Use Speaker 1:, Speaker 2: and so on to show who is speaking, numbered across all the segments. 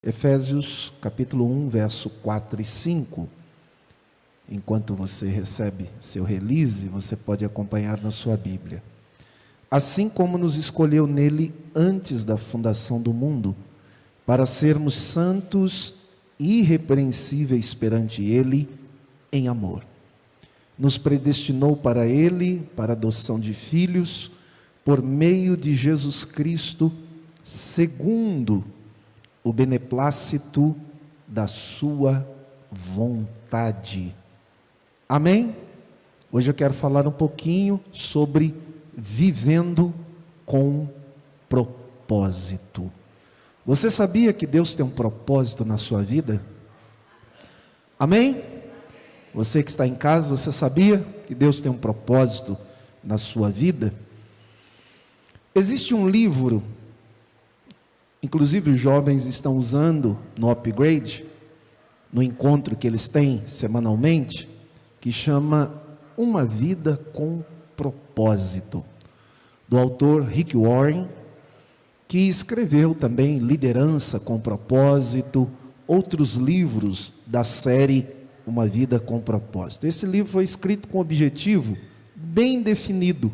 Speaker 1: Efésios capítulo 1, verso 4 e 5. Enquanto você recebe seu release, você pode acompanhar na sua Bíblia. Assim como nos escolheu nele antes da fundação do mundo, para sermos santos e irrepreensíveis perante ele em amor. Nos predestinou para ele, para a adoção de filhos, por meio de Jesus Cristo, segundo o beneplácito da sua vontade. Amém? Hoje eu quero falar um pouquinho sobre vivendo com propósito. Você sabia que Deus tem um propósito na sua vida? Amém? Você que está em casa, você sabia que Deus tem um propósito na sua vida? Existe um livro, inclusive os jovens estão usando no Upgrade, no encontro que eles têm semanalmente, que chama Uma Vida com Propósito, do autor Rick Warren, que escreveu também Liderança com Propósito, outros livros da série Uma Vida com Propósito. Esse livro foi escrito com um objetivo bem definido,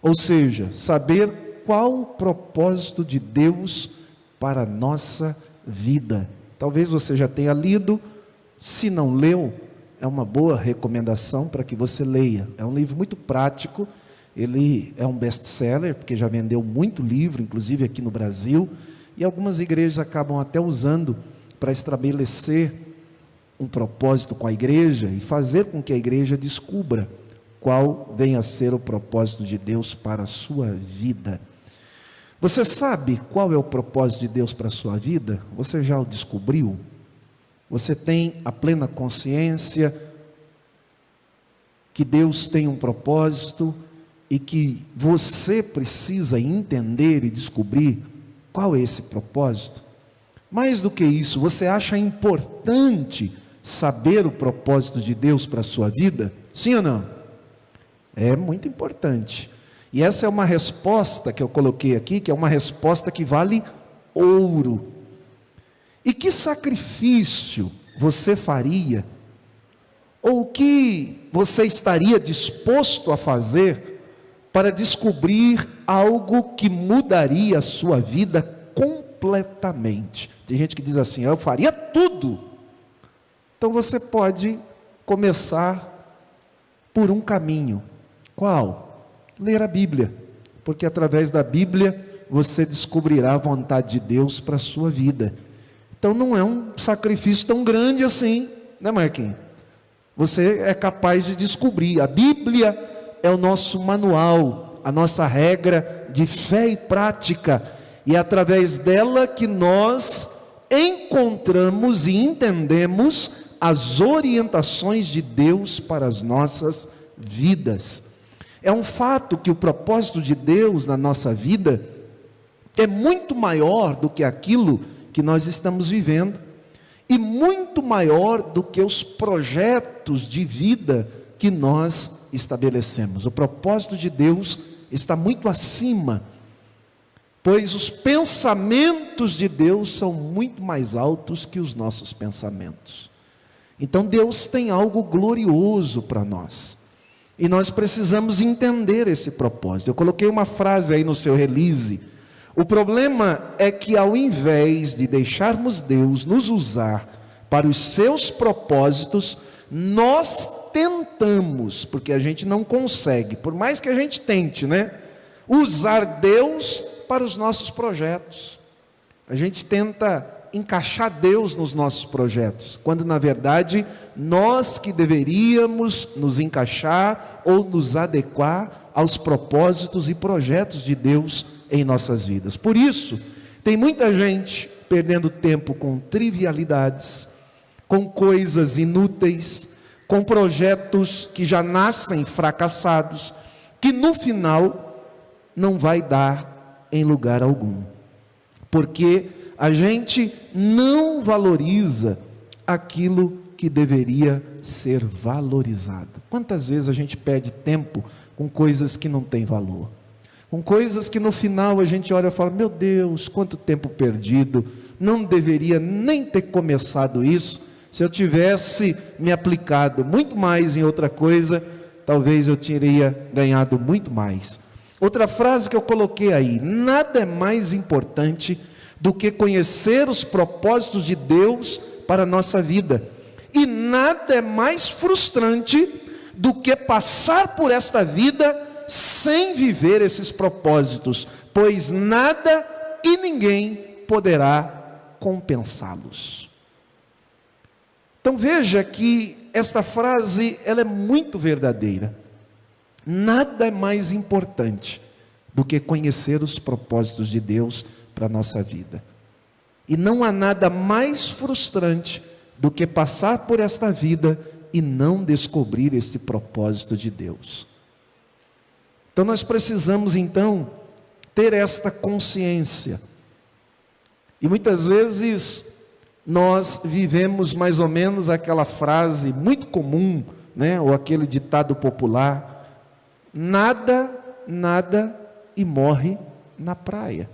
Speaker 1: ou seja, saber qual o propósito de Deus para a nossa vida. Talvez você já tenha lido, se não leu, é uma boa recomendação para que você leia. É um livro muito prático, ele é um best-seller, porque já vendeu muito livro, inclusive aqui no Brasil, e algumas igrejas acabam até usando para estabelecer um propósito com a igreja e fazer com que a igreja descubra qual venha a ser o propósito de Deus para a sua vida. Você sabe qual é o propósito de Deus para a sua vida? Você já o descobriu? Você tem a plena consciência que Deus tem um propósito e que você precisa entender e descobrir qual é esse propósito? Mais do que isso, você acha importante saber o propósito de Deus para a sua vida? Sim ou não? É muito importante. E essa é uma resposta que eu coloquei aqui, que é uma resposta que vale ouro. E que sacrifício você faria, ou o que você estaria disposto a fazer para descobrir algo que mudaria a sua vida completamente? Tem gente que diz assim, eu faria tudo. Então você pode começar por um caminho. Qual? Ler a Bíblia, porque através da Bíblia você descobrirá a vontade de Deus para a sua vida. Então não é um sacrifício tão grande assim, né, Marquinhos? Você é capaz de descobrir. A Bíblia é o nosso manual, a nossa regra de fé e prática, e é através dela que nós encontramos e entendemos as orientações de Deus para as nossas vidas. É um fato que o propósito de Deus na nossa vida é muito maior do que aquilo que nós estamos vivendo, e muito maior do que os projetos de vida que nós estabelecemos. O propósito de Deus está muito acima, pois os pensamentos de Deus são muito mais altos que os nossos pensamentos. Então Deus tem algo glorioso para nós, e nós precisamos entender esse propósito. Eu coloquei uma frase aí no seu release. O problema é que ao invés de deixarmos Deus nos usar para os seus propósitos, nós tentamos, porque a gente não consegue, por mais que a gente tente, né? Usar Deus para os nossos projetos. A gente tenta encaixar Deus nos nossos projetos, quando na verdade nós que deveríamos nos encaixar ou nos adequar aos propósitos e projetos de Deus em nossas vidas. Por isso, tem muita gente perdendo tempo com trivialidades, com coisas inúteis, com projetos que já nascem fracassados, que no final não vai dar em lugar algum, porque a gente não valoriza aquilo que deveria ser valorizado. Quantas vezes a gente perde tempo com coisas que não têm valor, com coisas que no final a gente olha e fala, meu Deus, quanto tempo perdido, não deveria nem ter começado isso. Se eu tivesse me aplicado muito mais em outra coisa, talvez eu teria ganhado muito mais. Outra frase que eu coloquei aí: nada é mais importante do que conhecer os propósitos de Deus para a nossa vida. E nada é mais frustrante do que passar por esta vida sem viver esses propósitos, pois nada e ninguém poderá compensá-los. Então veja que esta frase, ela é muito verdadeira. Nada é mais importante do que conhecer os propósitos de Deus para a nossa vida. E não há nada mais frustrante do que passar por esta vida e não descobrir esse propósito de Deus. Então nós precisamos então ter esta consciência. E muitas vezes nós vivemos mais ou menos aquela frase muito comum, né? Ou aquele ditado popular: nada, nada e morre na praia.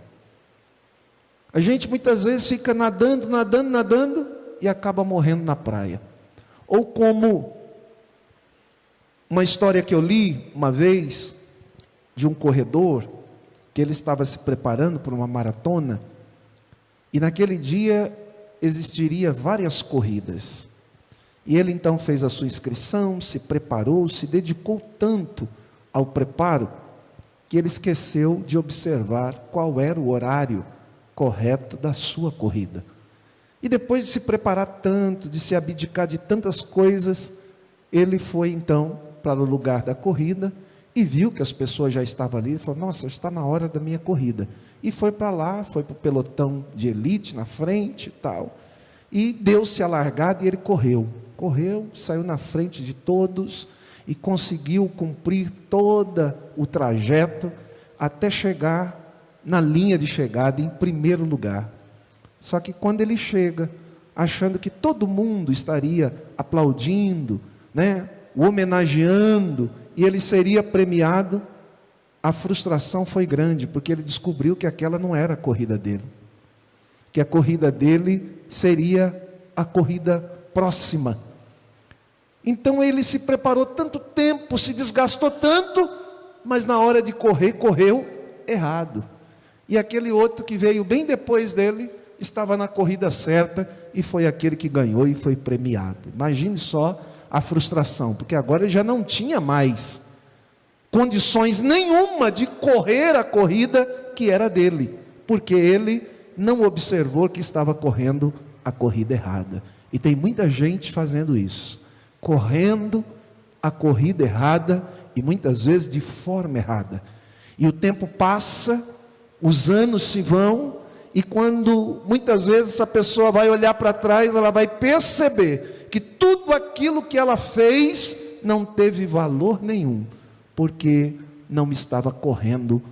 Speaker 1: A gente muitas vezes fica nadando, nadando, nadando e acaba morrendo na praia. Ou como uma história que eu li uma vez de um corredor que ele estava se preparando para uma maratona, e naquele dia existiria várias corridas. E ele então fez a sua inscrição, se preparou, se dedicou tanto ao preparo, que ele esqueceu de observar qual era o horário correto da sua corrida. E depois de se preparar tanto, de se abdicar de tantas coisas, ele foi então para o lugar da corrida e viu que as pessoas já estavam ali, e falou: nossa, está na hora da minha corrida. E foi para lá, foi para o pelotão de elite na frente e tal. E deu-se a largada e ele correu, saiu na frente de todos e conseguiu cumprir todo o trajeto até chegar na linha de chegada em primeiro lugar. Só que quando ele chega, achando que todo mundo estaria aplaudindo, né, o homenageando, e ele seria premiado, a frustração foi grande, porque ele descobriu que aquela não era a corrida dele, que a corrida dele seria a corrida próxima. Então ele se preparou tanto tempo, se desgastou tanto, mas na hora de correr, correu errado. E aquele outro que veio bem depois dele, estava na corrida certa, e foi aquele que ganhou e foi premiado. Imagine só a frustração, porque agora ele já não tinha mais condições nenhuma de correr a corrida que era dele, porque ele não observou que estava correndo a corrida errada. E tem muita gente fazendo isso, correndo a corrida errada, e muitas vezes de forma errada. E o tempo passa, os anos se vão, e quando muitas vezes essa pessoa vai olhar para trás, ela vai perceber que tudo aquilo que ela fez não teve valor nenhum, porque não estava correndo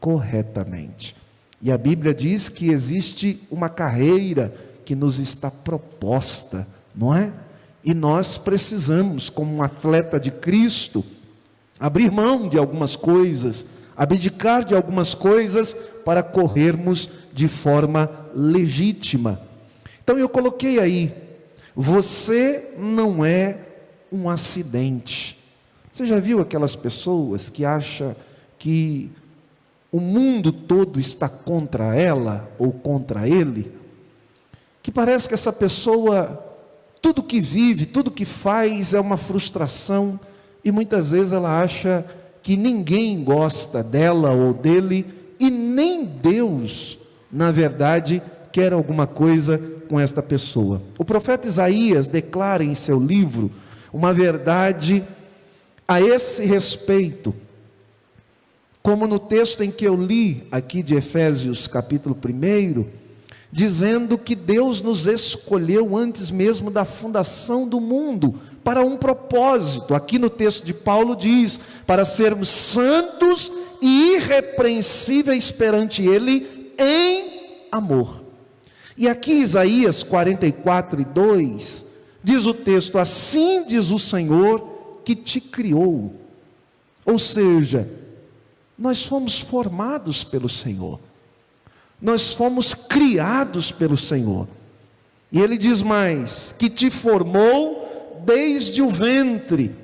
Speaker 1: corretamente. E a Bíblia diz que existe uma carreira que nos está proposta, não é? E nós precisamos, como um atleta de Cristo, abrir mão de algumas coisas, abdicar de algumas coisas para corrermos de forma legítima. Então eu coloquei aí: você não é um acidente. Você já viu aquelas pessoas que acham que o mundo todo está contra ela ou contra ele? Que parece que essa pessoa, tudo que vive, tudo que faz é uma frustração, e muitas vezes ela acha que ninguém gosta dela ou dele, e nem Deus, na verdade, quer alguma coisa com esta pessoa. O profeta Isaías declara em seu livro uma verdade a esse respeito, como no texto em que eu li aqui de Efésios capítulo 1, dizendo que Deus nos escolheu antes mesmo da fundação do mundo, para um propósito. Aqui no texto de Paulo diz: para sermos santos e irrepreensíveis perante Ele em amor. E aqui Isaías 44:2, diz o texto: assim diz o Senhor que te criou. Ou seja, nós fomos formados pelo Senhor. Nós fomos criados pelo Senhor. E Ele diz mais: que te formou desde o ventre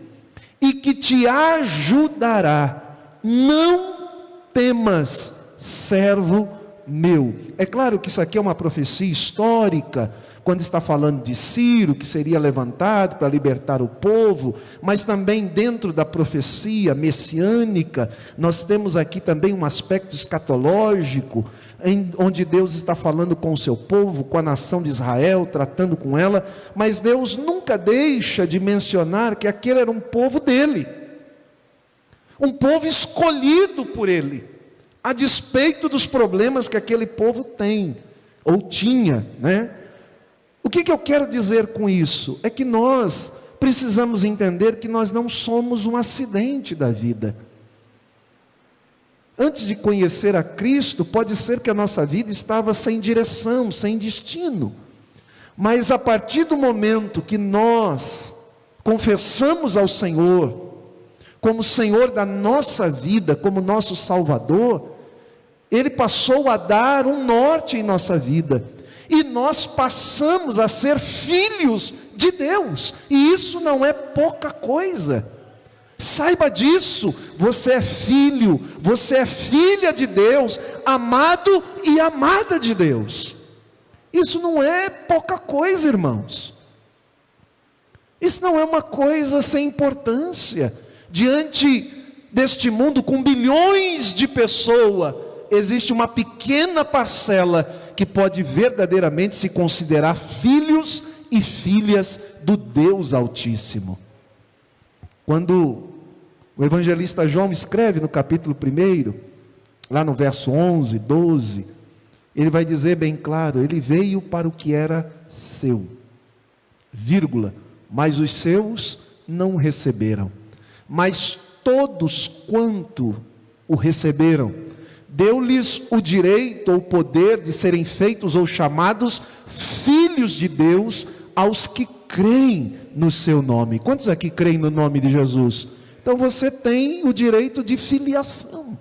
Speaker 1: e que te ajudará. Não temas, servo meu. É claro que isso aqui é uma profecia histórica, quando está falando de Ciro, que seria levantado para libertar o povo, mas também dentro da profecia messiânica, nós temos aqui também um aspecto escatológico, onde Deus está falando com o seu povo, com a nação de Israel, tratando com ela, mas Deus nunca deixa de mencionar que aquele era um povo dele, um povo escolhido por ele, a despeito dos problemas que aquele povo tem, ou tinha, né? O que eu quero dizer com isso? É que nós precisamos entender que nós não somos um acidente da vida. Antes de conhecer a Cristo, pode ser que a nossa vida estava sem direção, sem destino. Mas a partir do momento que nós confessamos ao Senhor, como Senhor da nossa vida, como nosso Salvador, Ele passou a dar um norte em nossa vida. E nós passamos a ser filhos de Deus. E isso não é pouca coisa. Saiba disso, você é filho, você é filha de Deus, amado e amada de Deus. Isso não é pouca coisa, irmãos. Isso não é uma coisa sem importância. Diante deste mundo com bilhões de pessoas, existe uma pequena parcela que pode verdadeiramente se considerar filhos e filhas do Deus Altíssimo. Quando o evangelista João escreve no capítulo 1, lá no verso 11, 12, ele vai dizer bem claro: ele veio para o que era seu, vírgula, mas os seus não o receberam. Mas todos quanto o receberam, deu-lhes o direito ou o poder de serem feitos ou chamados filhos de Deus aos que creem no seu nome. Quantos aqui creem no nome de Jesus? Então você tem o direito de filiação.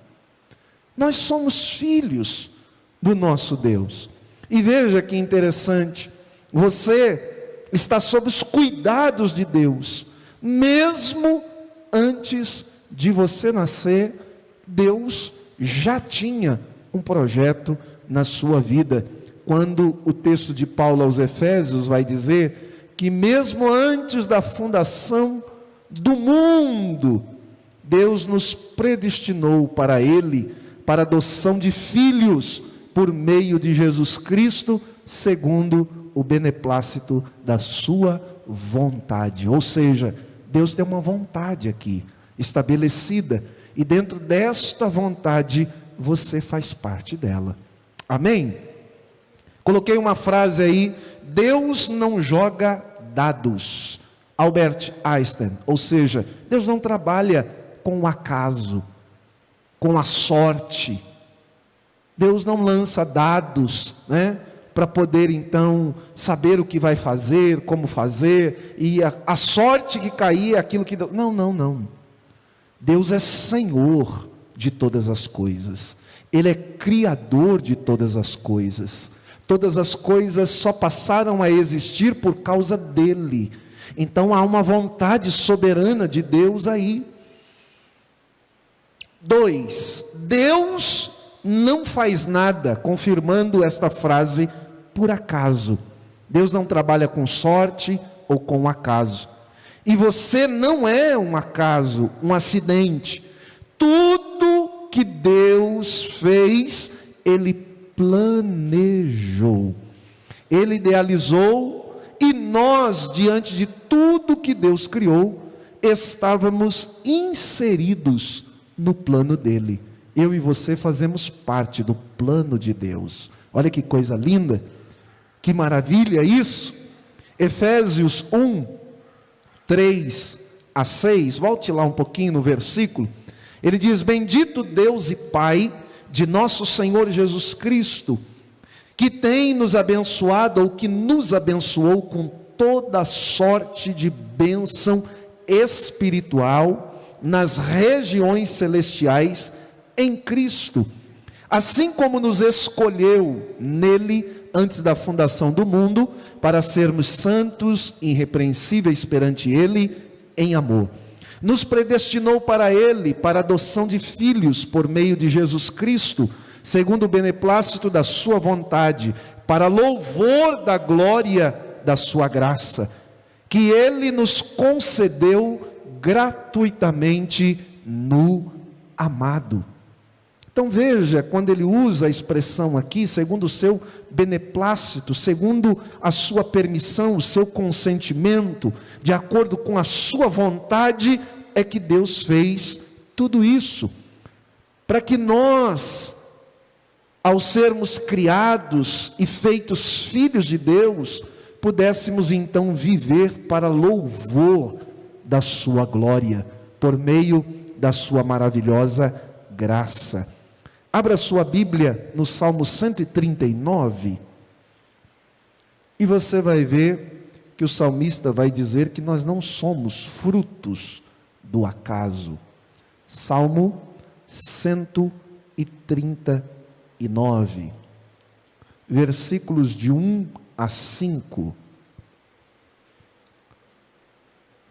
Speaker 1: Nós somos filhos do nosso Deus. E veja que interessante, você está sob os cuidados de Deus, mesmo antes de você nascer. Deus já tinha um projeto na sua vida. Quando o texto de Paulo aos Efésios vai dizer que mesmo antes da fundação do mundo, Deus nos predestinou para Ele, para a adoção de filhos, por meio de Jesus Cristo, segundo o beneplácito da sua vontade. Ou seja, Deus tem uma vontade aqui, estabelecida, e dentro desta vontade, você faz parte dela. Amém? Coloquei uma frase aí: Deus não joga dados. Albert Einstein. Ou seja, Deus não trabalha com o acaso, com a sorte. Deus não lança dados, né, para poder então saber o que vai fazer, como fazer, e a sorte que cair é aquilo que... Não. Deus é Senhor de todas as coisas. Ele é Criador de todas as coisas. Todas as coisas só passaram a existir por causa dEle. Então há uma vontade soberana de Deus aí. 2. Deus não faz nada, confirmando esta frase, por acaso. Deus não trabalha com sorte ou com acaso. E você não é um acaso, um acidente. Tudo que Deus fez, Ele planejou, Ele idealizou, e nós, diante de tudo que Deus criou, estávamos inseridos no plano dEle. Eu e você fazemos parte do plano de Deus. Olha que coisa linda, que maravilha isso. Efésios 1, 3 a 6, volte lá um pouquinho no versículo. Ele diz: bendito Deus e Pai de nosso Senhor Jesus Cristo, que tem nos abençoado, ou que nos abençoou com toda sorte de bênção espiritual nas regiões celestiais em Cristo, assim como nos escolheu nele antes da fundação do mundo, para sermos santos e irrepreensíveis perante ele em amor. Nos predestinou para ele, para a adoção de filhos por meio de Jesus Cristo, segundo o beneplácito da sua vontade, para louvor da glória da sua graça, que ele nos concedeu gratuitamente no amado. Então veja, quando ele usa a expressão aqui, segundo o seu beneplácito, segundo a sua permissão, o seu consentimento, de acordo com a sua vontade, é que Deus fez tudo isso, para que nós, ao sermos criados e feitos filhos de Deus, pudéssemos então viver para louvor da sua glória, por meio da sua maravilhosa graça. Abra sua Bíblia no Salmo 139, e você vai ver que o salmista vai dizer que nós não somos frutos do acaso. Salmo 139, versículos de 1 a 5.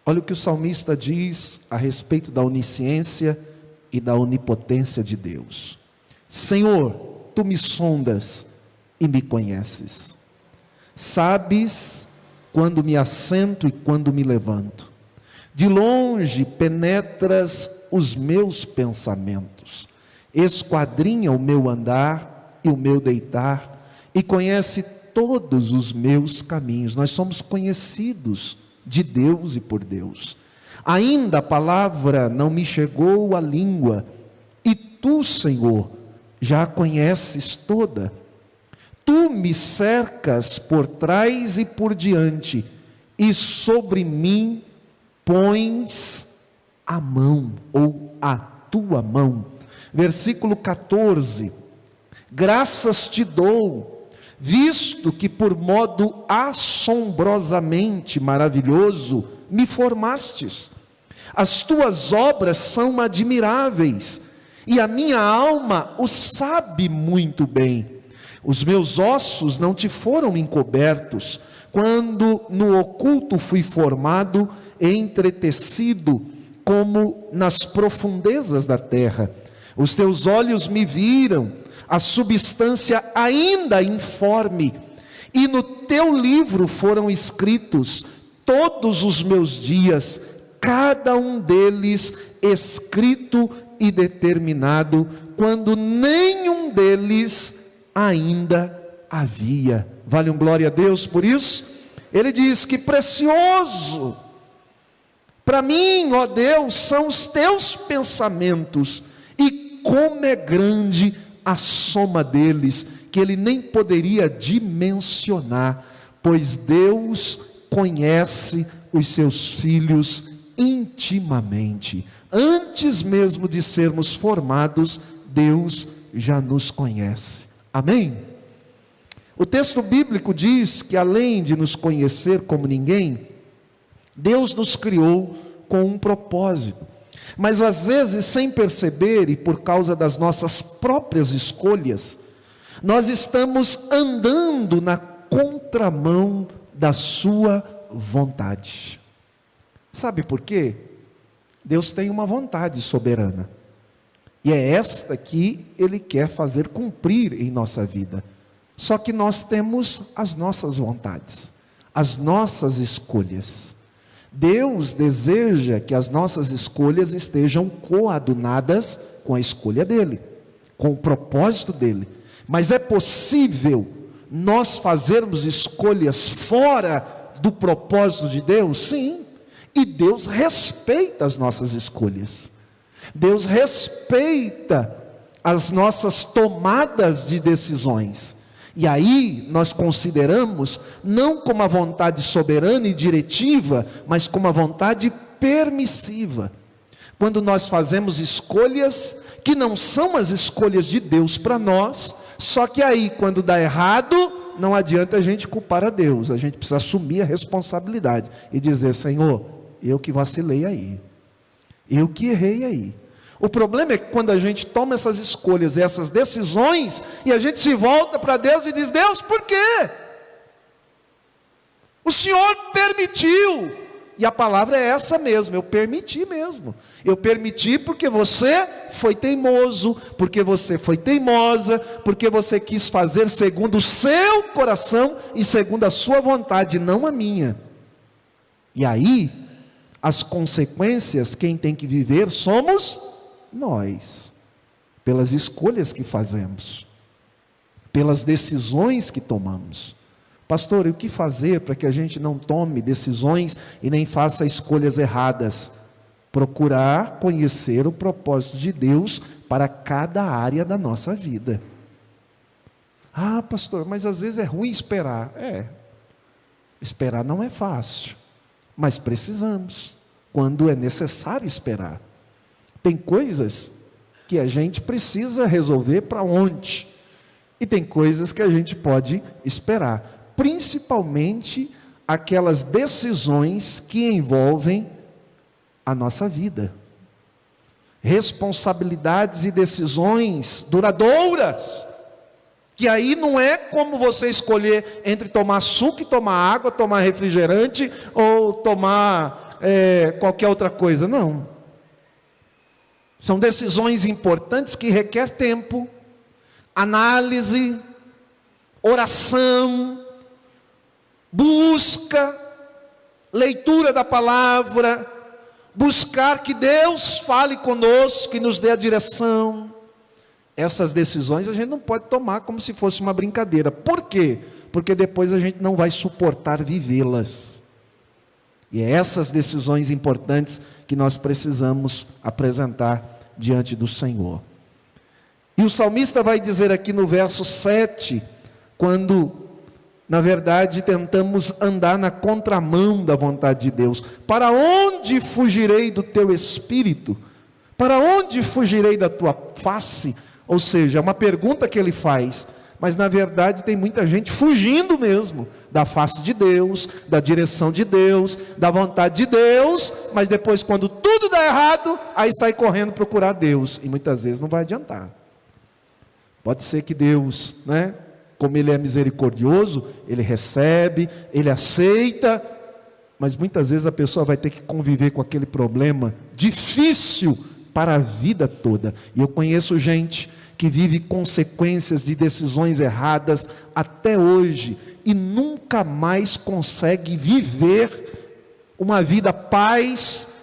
Speaker 1: Olha o que o salmista diz a respeito da onisciência e da onipotência de Deus. Senhor, tu me sondas e me conheces. Sabes quando me assento e quando me levanto. De longe penetras os meus pensamentos. Esquadrinha o meu andar e o meu deitar, e conhece todos os meus caminhos. Nós somos conhecidos de Deus e por Deus. Ainda a palavra não me chegou à língua, e tu, Senhor, já a conheces toda. Tu me cercas por trás e por diante, e sobre mim pões a mão, ou a tua mão. Versículo 14: graças te dou, visto que por modo assombrosamente maravilhoso me formastes. As tuas obras são admiráveis, e a minha alma o sabe muito bem. Os meus ossos não te foram encobertos, quando no oculto fui formado e entretecido, como nas profundezas da terra. Os teus olhos me viram, a substância ainda informe, e no teu livro foram escritos todos os meus dias, cada um deles escrito e determinado, quando nenhum deles ainda havia. Vale um glória a Deus por isso? Ele diz que precioso para mim, ó Deus, são os teus pensamentos, e como é grande a soma deles, que ele nem poderia dimensionar, pois Deus conhece os seus filhos intimamente. Antes mesmo de sermos formados, Deus já nos conhece. Amém? O texto bíblico diz que além de nos conhecer como ninguém, Deus nos criou com um propósito. Mas às vezes, sem perceber e por causa das nossas próprias escolhas, nós estamos andando na contramão da sua vontade. Sabe por quê? Deus tem uma vontade soberana, e é esta que Ele quer fazer cumprir em nossa vida. Só que nós temos as nossas vontades, as nossas escolhas. Deus deseja que as nossas escolhas estejam coadunadas com a escolha dEle, com o propósito dEle. Mas é possível nós fazermos escolhas fora do propósito de Deus? Sim. E Deus respeita as nossas escolhas. Deus respeita as nossas tomadas de decisões. E aí nós consideramos não como a vontade soberana e diretiva, mas como a vontade permissiva. Quando nós fazemos escolhas que não são as escolhas de Deus para nós, só que aí quando dá errado, não adianta a gente culpar a Deus, a gente precisa assumir a responsabilidade e dizer: Senhor, eu que vacilei aí, eu que errei aí. O problema é que quando a gente toma essas escolhas, essas decisões, e a gente se volta para Deus e diz: Deus, por quê? O Senhor permitiu. E a palavra é essa mesmo, eu permiti mesmo. Eu permiti porque você foi teimoso, porque você foi teimosa, porque você quis fazer segundo o seu coração e segundo a sua vontade, não a minha. E aí, as consequências, quem tem que viver somos nós, pelas escolhas que fazemos, pelas decisões que tomamos. Pastor, e o que fazer para que a gente não tome decisões e nem faça escolhas erradas? Procurar conhecer o propósito de Deus para cada área da nossa vida. Ah, pastor, mas às vezes é ruim esperar. Esperar não é fácil, mas precisamos, quando é necessário esperar. Tem coisas que a gente precisa resolver para ontem, e tem coisas que a gente pode esperar. Principalmente aquelas decisões que envolvem a nossa vida. Responsabilidades e decisões duradouras. Que aí não é como você escolher entre tomar suco e tomar água, tomar refrigerante ou tomar qualquer outra coisa. Não. São decisões importantes que requer tempo, análise, oração, busca, leitura da palavra, buscar que Deus fale conosco e nos dê a direção. Essas decisões a gente não pode tomar como se fosse uma brincadeira. Por quê? Porque depois a gente não vai suportar vivê-las. E é essas decisões importantes que nós precisamos apresentar diante do Senhor. E o salmista vai dizer aqui no verso 7, quando na verdade tentamos andar na contramão da vontade de Deus: para onde fugirei do teu espírito? Para onde fugirei da tua face? Ou seja, é uma pergunta que ele faz, mas na verdade tem muita gente fugindo mesmo da face de Deus, da direção de Deus, da vontade de Deus, mas depois quando tudo dá errado, aí sai correndo procurar Deus, e muitas vezes não vai adiantar. Pode ser que Deus, como Ele é misericordioso, Ele recebe, Ele aceita, mas muitas vezes a pessoa vai ter que conviver com aquele problema difícil para a vida toda. E eu conheço gente que vive consequências de decisões erradas até hoje e nunca mais consegue viver uma vida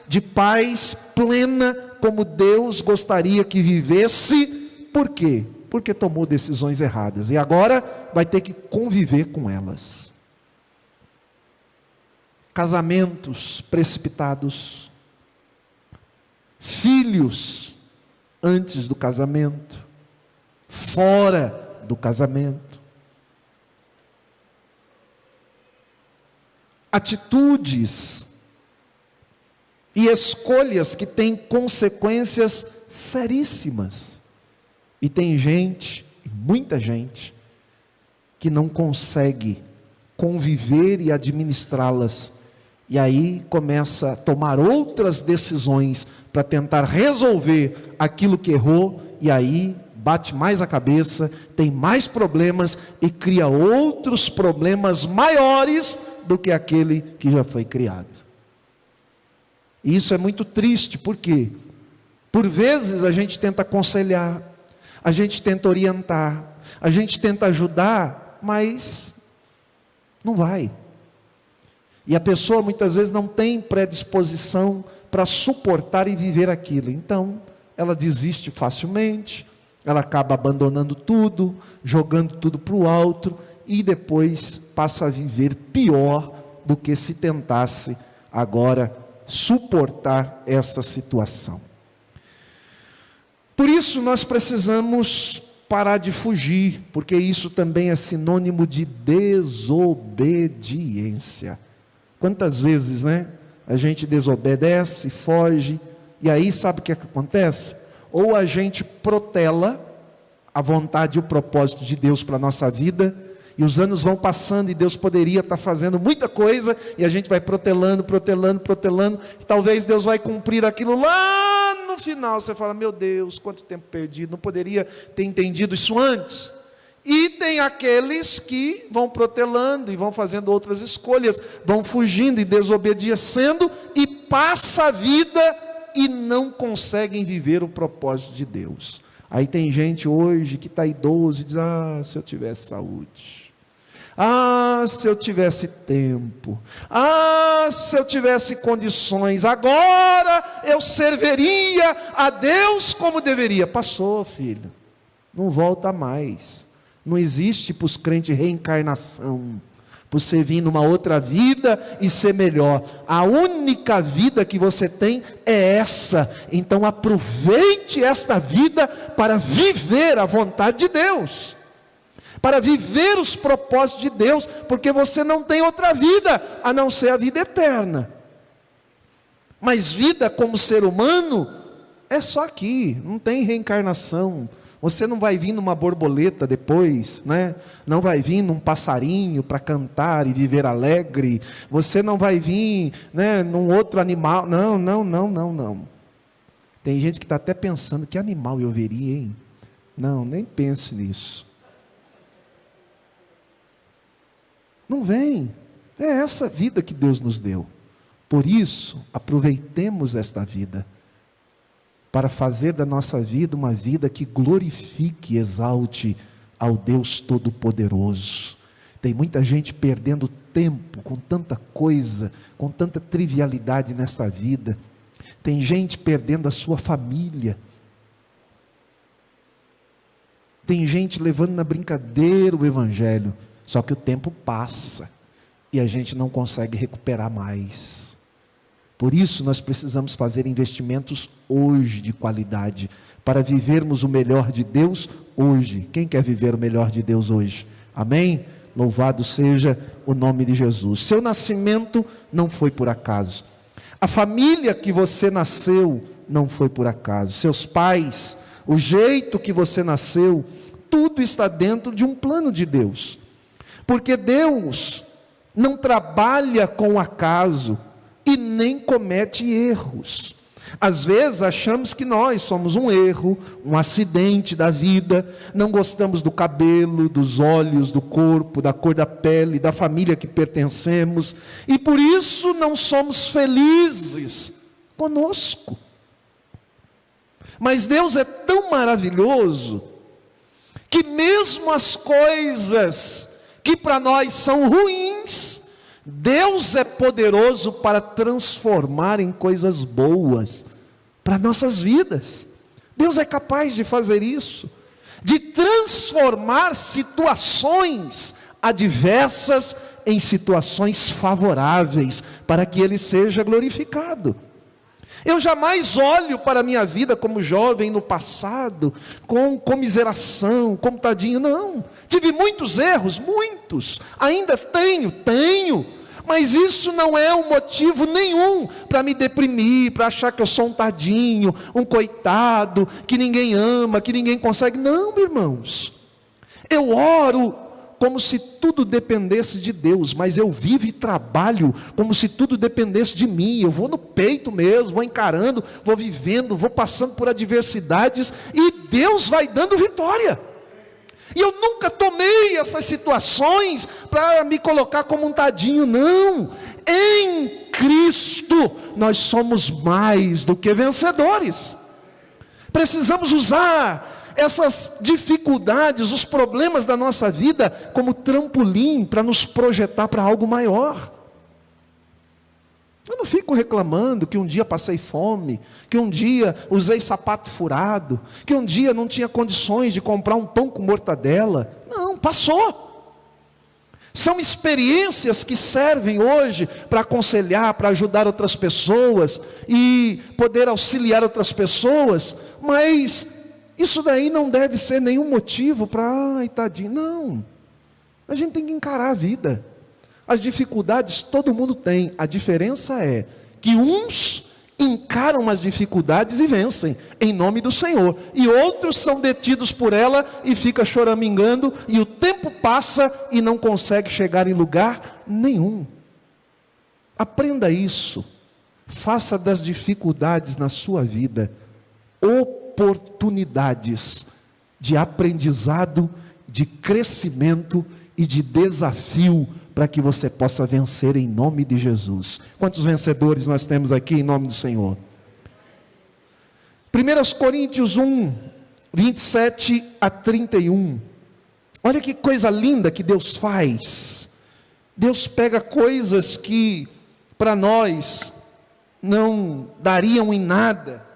Speaker 1: de paz plena como Deus gostaria que vivesse. Por quê? Porque tomou decisões erradas e agora vai ter que conviver com elas. Casamentos precipitados, filhos antes do casamento, fora do casamento, atitudes e escolhas que têm consequências seríssimas. E tem gente, muita gente, que não consegue conviver e administrá-las, e aí começa a tomar outras decisões para tentar resolver aquilo que errou, e aí bate mais a cabeça, tem mais problemas e cria outros problemas maiores do que aquele que já foi criado. E isso é muito triste, porque por vezes a gente tenta aconselhar, a gente tenta orientar, a gente tenta ajudar, mas não vai. E a pessoa muitas vezes não tem predisposição para suportar e viver aquilo. Então, ela desiste facilmente, ela acaba abandonando tudo, jogando tudo para o alto, e depois passa a viver pior do que se tentasse agora suportar esta situação. Por isso nós precisamos parar de fugir, porque isso também é sinônimo de desobediência. Quantas vezes, a gente desobedece, foge, e aí sabe o que acontece? Ou a gente protela a vontade e o propósito de Deus para a nossa vida, e os anos vão passando, e Deus poderia estar fazendo muita coisa, e a gente vai protelando, e talvez Deus vai cumprir aquilo lá no no final você fala, meu Deus, quanto tempo perdido, não poderia ter entendido isso antes. E tem aqueles que vão protelando e vão fazendo outras escolhas, vão fugindo e desobedecendo, e passa a vida e não conseguem viver o propósito de Deus. Aí tem gente hoje que está idoso e diz, se eu tivesse saúde, se eu tivesse tempo, se eu tivesse condições, agora eu serviria a Deus como deveria. Passou, filho, não volta mais. Não existe para os crentes reencarnação, para você vir numa outra vida e ser melhor. A única vida que você tem é essa. Então aproveite esta vida para viver a vontade de Deus, para viver os propósitos de Deus, porque você não tem outra vida a não ser a vida eterna. Mas vida como ser humano é só aqui, não tem reencarnação. Você não vai vir numa borboleta depois, né? Não vai vir num passarinho para cantar e viver alegre. Você não vai vir, né, num outro animal. Não. Tem gente que está até pensando, que animal eu veria, hein? Não, nem pense nisso. Não vem. É essa vida que Deus nos deu. Por isso, aproveitemos esta vida para fazer da nossa vida uma vida que glorifique e exalte ao Deus Todo-Poderoso. Tem muita gente perdendo tempo com tanta coisa, com tanta trivialidade nesta vida. Tem gente perdendo a sua família. Tem gente levando na brincadeira o Evangelho. Só que o tempo passa e a gente não consegue recuperar mais. Por isso nós precisamos fazer investimentos hoje de qualidade, para vivermos o melhor de Deus hoje. Quem quer viver o melhor de Deus hoje? Amém? Louvado seja o nome de Jesus. Seu nascimento não foi por acaso. A família que você nasceu não foi por acaso. Seus pais, o jeito que você nasceu, tudo está dentro de um plano de Deus. Porque Deus não trabalha com o acaso e nem comete erros. Às vezes achamos que nós somos um erro, um acidente da vida, não gostamos do cabelo, dos olhos, do corpo, da cor da pele, da família que pertencemos, e por isso não somos felizes conosco. Mas Deus é tão maravilhoso, que mesmo as coisas que para nós são ruins, Deus é poderoso para transformar em coisas boas para nossas vidas. Deus é capaz de fazer isso, de transformar situações adversas em situações favoráveis, para que Ele seja glorificado. Eu jamais olho para a minha vida como jovem no passado, com comiseração, como tadinho, não. Tive muitos erros, muitos, ainda tenho, mas isso não é um motivo nenhum para me deprimir, para achar que eu sou um tadinho, um coitado, que ninguém ama, que ninguém consegue. Não, meus irmãos, eu oro como se tudo dependesse de Deus, mas eu vivo e trabalho como se tudo dependesse de mim. Eu vou no peito mesmo, vou encarando, vou vivendo, vou passando por adversidades, e Deus vai dando vitória. E eu nunca tomei essas situações para me colocar como um tadinho, não. Em Cristo nós somos mais do que vencedores. Precisamos usar essas dificuldades, os problemas da nossa vida como trampolim para nos projetar para algo maior. Eu não fico reclamando que um dia passei fome, que um dia usei sapato furado, que um dia não tinha condições de comprar um pão com mortadela. Não, passou. São experiências que servem hoje para aconselhar, para ajudar outras pessoas e poder auxiliar outras pessoas, mas isso daí não deve ser nenhum motivo para, ai tadinho, não. A gente tem que encarar a vida. As dificuldades todo mundo tem, a diferença é que uns encaram as dificuldades e vencem, em nome do Senhor, e outros são detidos por ela e ficam choramingando, e o tempo passa e não consegue chegar em lugar nenhum. Aprenda isso, faça das dificuldades na sua vida oportunidades de aprendizado, de crescimento e de desafio para que você possa vencer em nome de Jesus. Quantos vencedores nós temos aqui em nome do Senhor? 1 Coríntios 1, 27 a 31. Olha que coisa linda que Deus faz. Deus pega coisas que para nós não dariam em nada,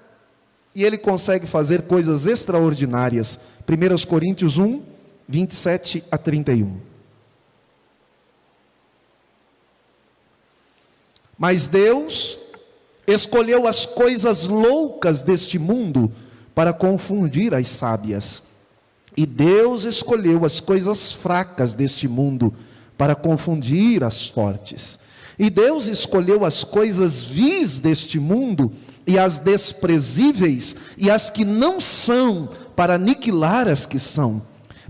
Speaker 1: e Ele consegue fazer coisas extraordinárias. 1 Coríntios 1, 27 a 31. Mas Deus escolheu as coisas loucas deste mundo para confundir as sábias. E Deus escolheu as coisas fracas deste mundo para confundir as fortes. E Deus escolheu as coisas vis deste mundo e as desprezíveis e as que não são, para aniquilar as que são,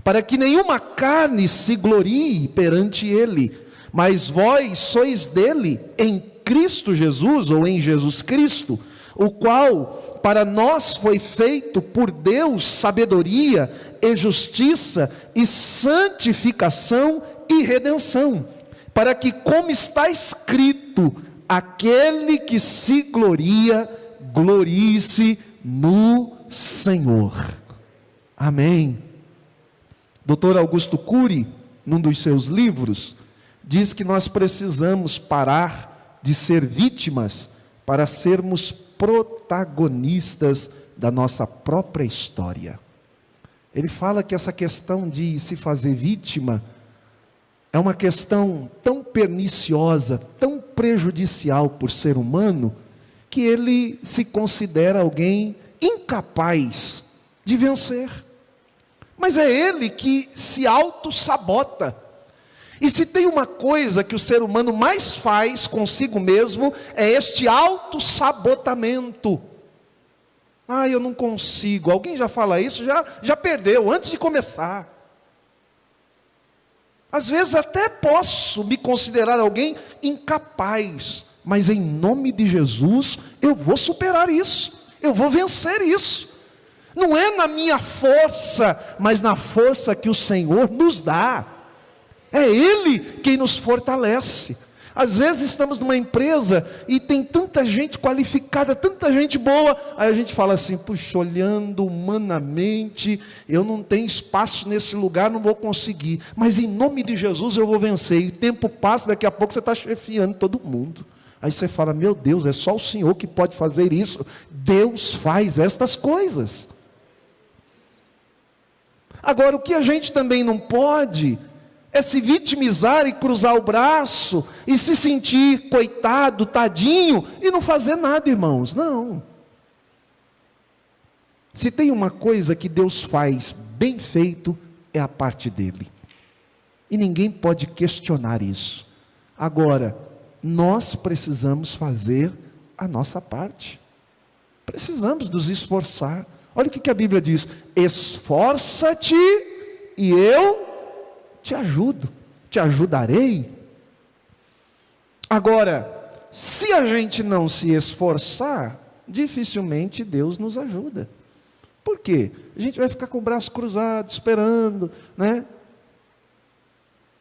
Speaker 1: para que nenhuma carne se glorie perante Ele. Mas vós sois dele em Cristo Jesus, ou em Jesus Cristo, o qual para nós foi feito por Deus sabedoria e justiça e santificação e redenção, para que, como está escrito, aquele que se gloria, glorie-se no Senhor. Amém. Dr. Augusto Cury, num dos seus livros, diz que nós precisamos parar de ser vítimas para sermos protagonistas da nossa própria história. Ele fala que essa questão de se fazer vítima é uma questão tão perniciosa, tão prejudicial por ser humano, que ele se considera alguém incapaz de vencer. Mas é ele que se auto-sabota. E se tem uma coisa que o ser humano mais faz consigo mesmo, é este auto-sabotamento. Ah, eu não consigo. Alguém já fala isso? Já perdeu, antes de começar. Às vezes até posso me considerar alguém incapaz, mas em nome de Jesus, eu vou superar isso. Eu vou vencer isso. Não é na minha força, mas na força que o Senhor nos dá. É Ele quem nos fortalece. Às vezes estamos numa empresa e tem tanta gente qualificada, tanta gente boa, aí a gente fala assim, puxa, olhando humanamente, eu não tenho espaço nesse lugar, não vou conseguir, mas em nome de Jesus eu vou vencer. E o tempo passa, daqui a pouco você está chefiando todo mundo. Aí você fala, meu Deus, é só o Senhor que pode fazer isso. Deus faz estas coisas. Agora, o que a gente também não pode é se vitimizar e cruzar o braço e se sentir coitado, tadinho e não fazer nada, irmãos. Não. Se tem uma coisa que Deus faz bem feito, é a parte dele. E ninguém pode questionar isso. Agora, nós precisamos fazer a nossa parte. Precisamos nos esforçar. Olha o que a Bíblia diz: esforça-te e eu te ajudo, te ajudarei. Agora, se a gente não se esforçar, dificilmente Deus nos ajuda. Por quê? A gente vai ficar com o braço cruzado, esperando, né?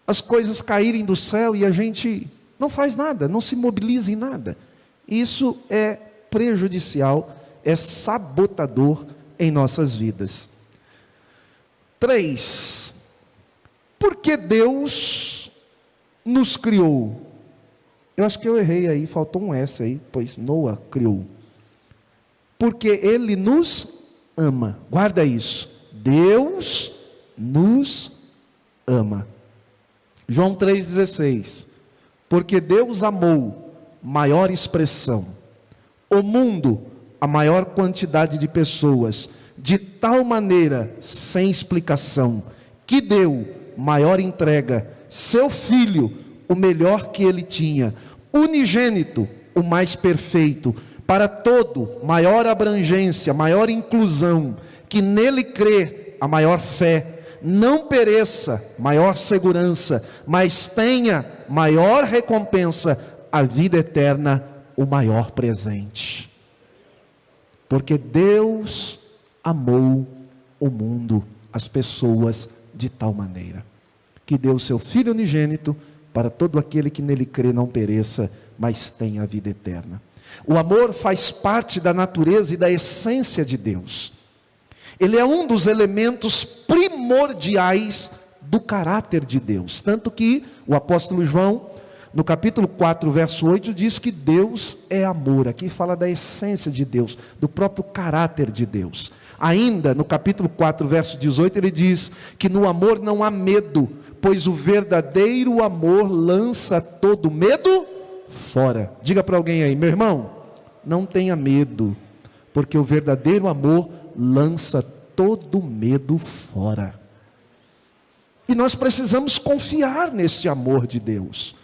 Speaker 1: As coisas caírem do céu e a gente não faz nada, não se mobiliza em nada. Isso é prejudicial, é sabotador em nossas vidas. 3. Porque Deus nos criou. Eu acho que eu errei aí, faltou um S aí, pois Noah criou. Porque Ele nos ama. Guarda isso. Deus nos ama. João 3,16. Porque Deus amou, maior expressão, o mundo, a maior quantidade de pessoas, de tal maneira, sem explicação, que deu maior entrega, seu Filho, o melhor que ele tinha, unigênito, o mais perfeito, para todo, maior abrangência, maior inclusão, que nele crê, a maior fé, não pereça, maior segurança, mas tenha maior recompensa, a vida eterna, o maior presente. Porque Deus amou o mundo, as pessoas, de tal maneira, que deu o seu Filho unigênito, para todo aquele que nele crê não pereça, mas tenha a vida eterna. O amor faz parte da natureza e da essência de Deus. Ele é um dos elementos primordiais do caráter de Deus. Tanto que o apóstolo João, no capítulo 4, verso 8, diz que Deus é amor. Aqui fala da essência de Deus, do próprio caráter de Deus. Ainda no capítulo 4, verso 18, ele diz que no amor não há medo, pois o verdadeiro amor lança todo medo fora. Diga para alguém aí: meu irmão, não tenha medo, porque o verdadeiro amor lança todo medo fora. E nós precisamos confiar neste amor de Deus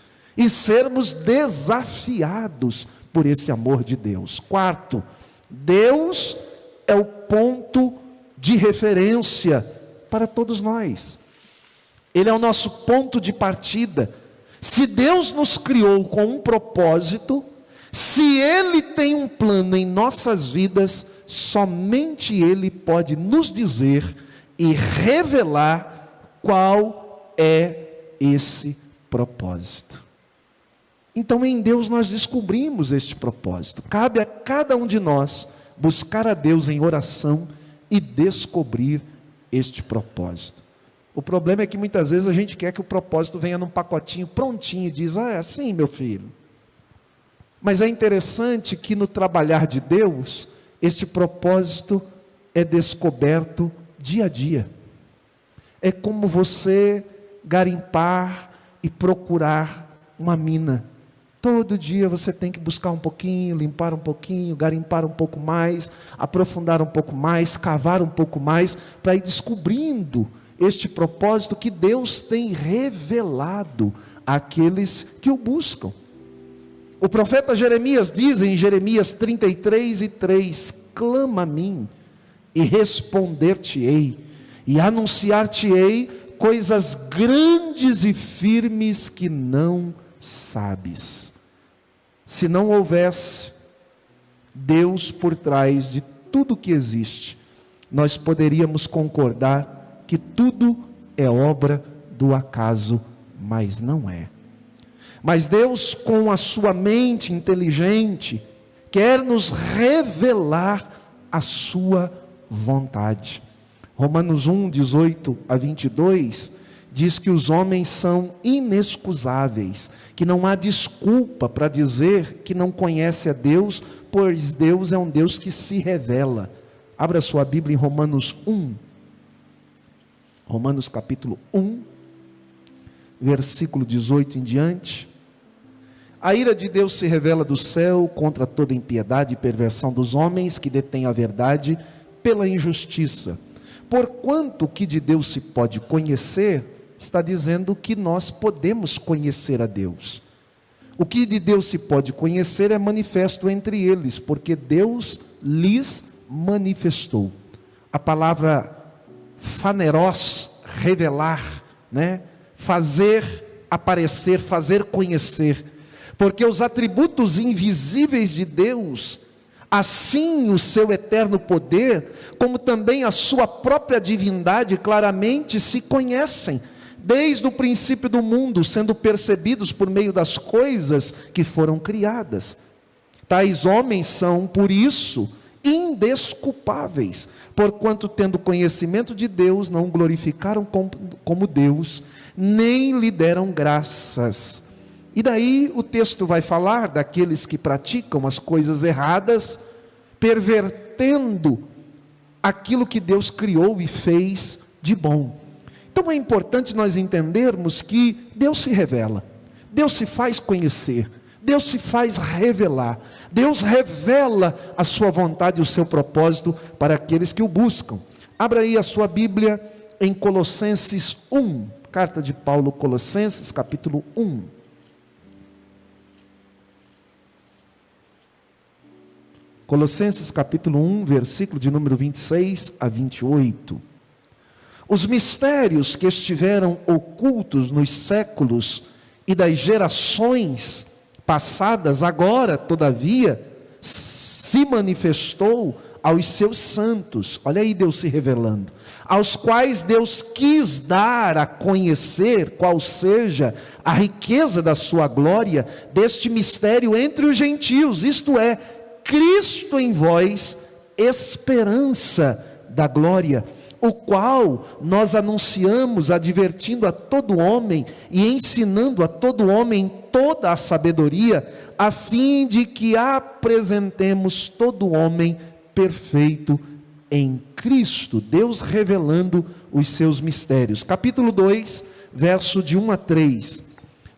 Speaker 1: e sermos desafiados por esse amor de Deus. Quarto, Deus é o ponto de referência para todos nós. Ele é o nosso ponto de partida. Se Deus nos criou com um propósito, se Ele tem um plano em nossas vidas, somente Ele pode nos dizer e revelar qual é esse propósito. Então, em Deus nós descobrimos este propósito. Cabe a cada um de nós buscar a Deus em oração e descobrir este propósito. O problema é que muitas vezes a gente quer que o propósito venha num pacotinho prontinho e diz: é assim, meu filho. Mas é interessante que no trabalhar de Deus, este propósito é descoberto dia a dia. É como você garimpar e procurar uma mina. Todo dia você tem que buscar um pouquinho, limpar um pouquinho, garimpar um pouco mais, aprofundar um pouco mais, cavar um pouco mais, para ir descobrindo este propósito que Deus tem revelado àqueles que o buscam. O profeta Jeremias diz em Jeremias 33:3: clama a mim e responder-te-ei, e anunciar-te-ei coisas grandes e firmes que não sabes. Se não houvesse Deus por trás de tudo que existe, nós poderíamos concordar que tudo é obra do acaso, mas não é. Mas Deus, com a sua mente inteligente, quer nos revelar a sua vontade. Romanos 1:18-22 diz que os homens são inexcusáveis, que não há desculpa para dizer que não conhece a Deus, pois Deus é um Deus que se revela. Abra sua Bíblia em Romanos 1. Romanos capítulo 1, versículo 18 em diante. A ira de Deus se revela do céu contra toda impiedade e perversão dos homens que detêm a verdade pela injustiça. Porquanto o que de Deus se pode conhecer, está dizendo que nós podemos conhecer a Deus. O que de Deus se pode conhecer é manifesto entre eles, porque Deus lhes manifestou. A palavra faneros, revelar, fazer aparecer, fazer conhecer, porque os atributos invisíveis de Deus, assim o seu eterno poder, como também a sua própria divindade, claramente se conhecem, desde o princípio do mundo, sendo percebidos por meio das coisas que foram criadas. Tais homens são, por isso, indesculpáveis, porquanto tendo conhecimento de Deus, não o glorificaram como Deus, nem lhe deram graças. E daí o texto vai falar daqueles que praticam as coisas erradas, pervertendo aquilo que Deus criou e fez de bom. Então é importante nós entendermos que Deus se revela, Deus se faz conhecer, Deus se faz revelar, Deus revela a sua vontade e o seu propósito para aqueles que o buscam. Abra aí a sua Bíblia em Colossenses 1, carta de Paulo, Colossenses, capítulo 1. Colossenses capítulo 1, versículo de número 26-28. Os mistérios que estiveram ocultos nos séculos e das gerações passadas, agora, todavia, se manifestou aos seus santos. Olha aí Deus se revelando, aos quais Deus quis dar a conhecer qual seja a riqueza da sua glória, deste mistério entre os gentios, isto é, Cristo em vós, esperança da glória, o qual nós anunciamos, advertindo a todo homem e ensinando a todo homem toda a sabedoria, a fim de que apresentemos todo homem perfeito em Cristo. Deus revelando os seus mistérios. Capítulo 2, verso de 1 a 3.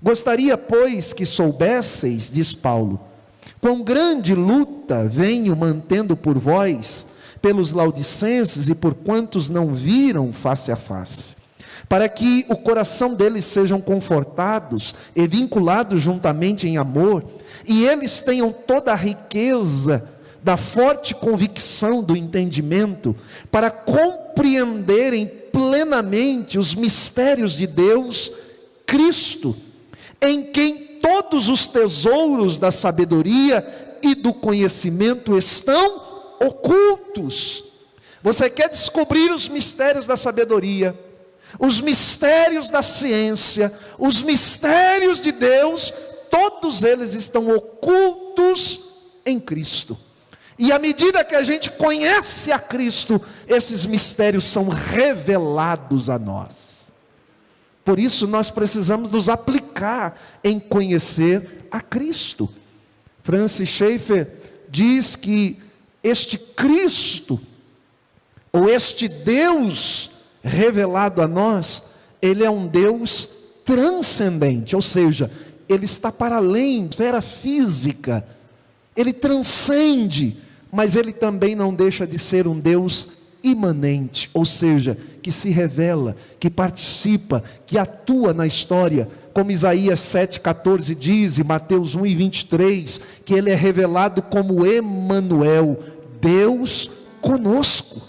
Speaker 1: Gostaria, pois, que soubesseis, diz Paulo, quão grande luta venho mantendo por vós, pelos laudicenses e por quantos não viram face a face, para que o coração deles sejam confortados e vinculados juntamente em amor, e eles tenham toda a riqueza da forte convicção do entendimento, para compreenderem plenamente os mistérios de Deus, Cristo, em quem todos os tesouros da sabedoria e do conhecimento estão ocultos. Você quer descobrir os mistérios da sabedoria, os mistérios da ciência, os mistérios de Deus, todos eles estão ocultos em Cristo. E à medida que a gente conhece a Cristo, esses mistérios são revelados a nós. Por isso nós precisamos nos aplicar em conhecer a Cristo. Francis Schaeffer diz que este Cristo, ou este Deus revelado a nós, Ele é um Deus transcendente, ou seja, Ele está para além da esfera física, Ele transcende, mas Ele também não deixa de ser um Deus imanente, ou seja, que se revela, que participa, que atua na história, como Isaías 7,14 diz, e Mateus 1,23, que Ele é revelado como Emanuel, Deus conosco,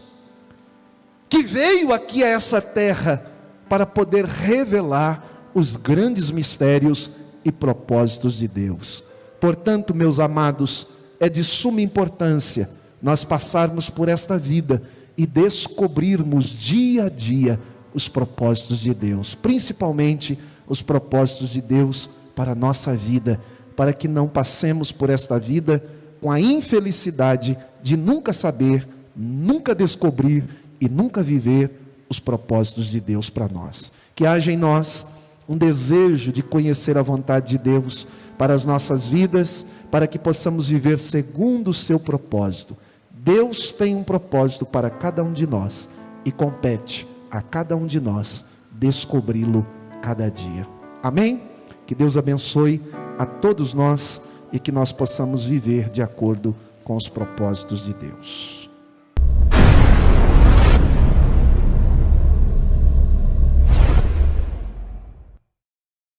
Speaker 1: que veio aqui a essa terra para poder revelar os grandes mistérios e propósitos de Deus. Portanto, meus amados, é de suma importância nós passarmos por esta vida e descobrirmos dia a dia os propósitos de Deus, principalmente os propósitos de Deus para a nossa vida, para que não passemos por esta vida com a infelicidade de nunca saber, nunca descobrir e nunca viver os propósitos de Deus para nós. Que haja em nós um desejo de conhecer a vontade de Deus para as nossas vidas, para que possamos viver segundo o seu propósito. Deus tem um propósito para cada um de nós e compete a cada um de nós descobri-lo cada dia. Amém? Que Deus abençoe a todos nós e que nós possamos viver de acordo com os propósitos de Deus.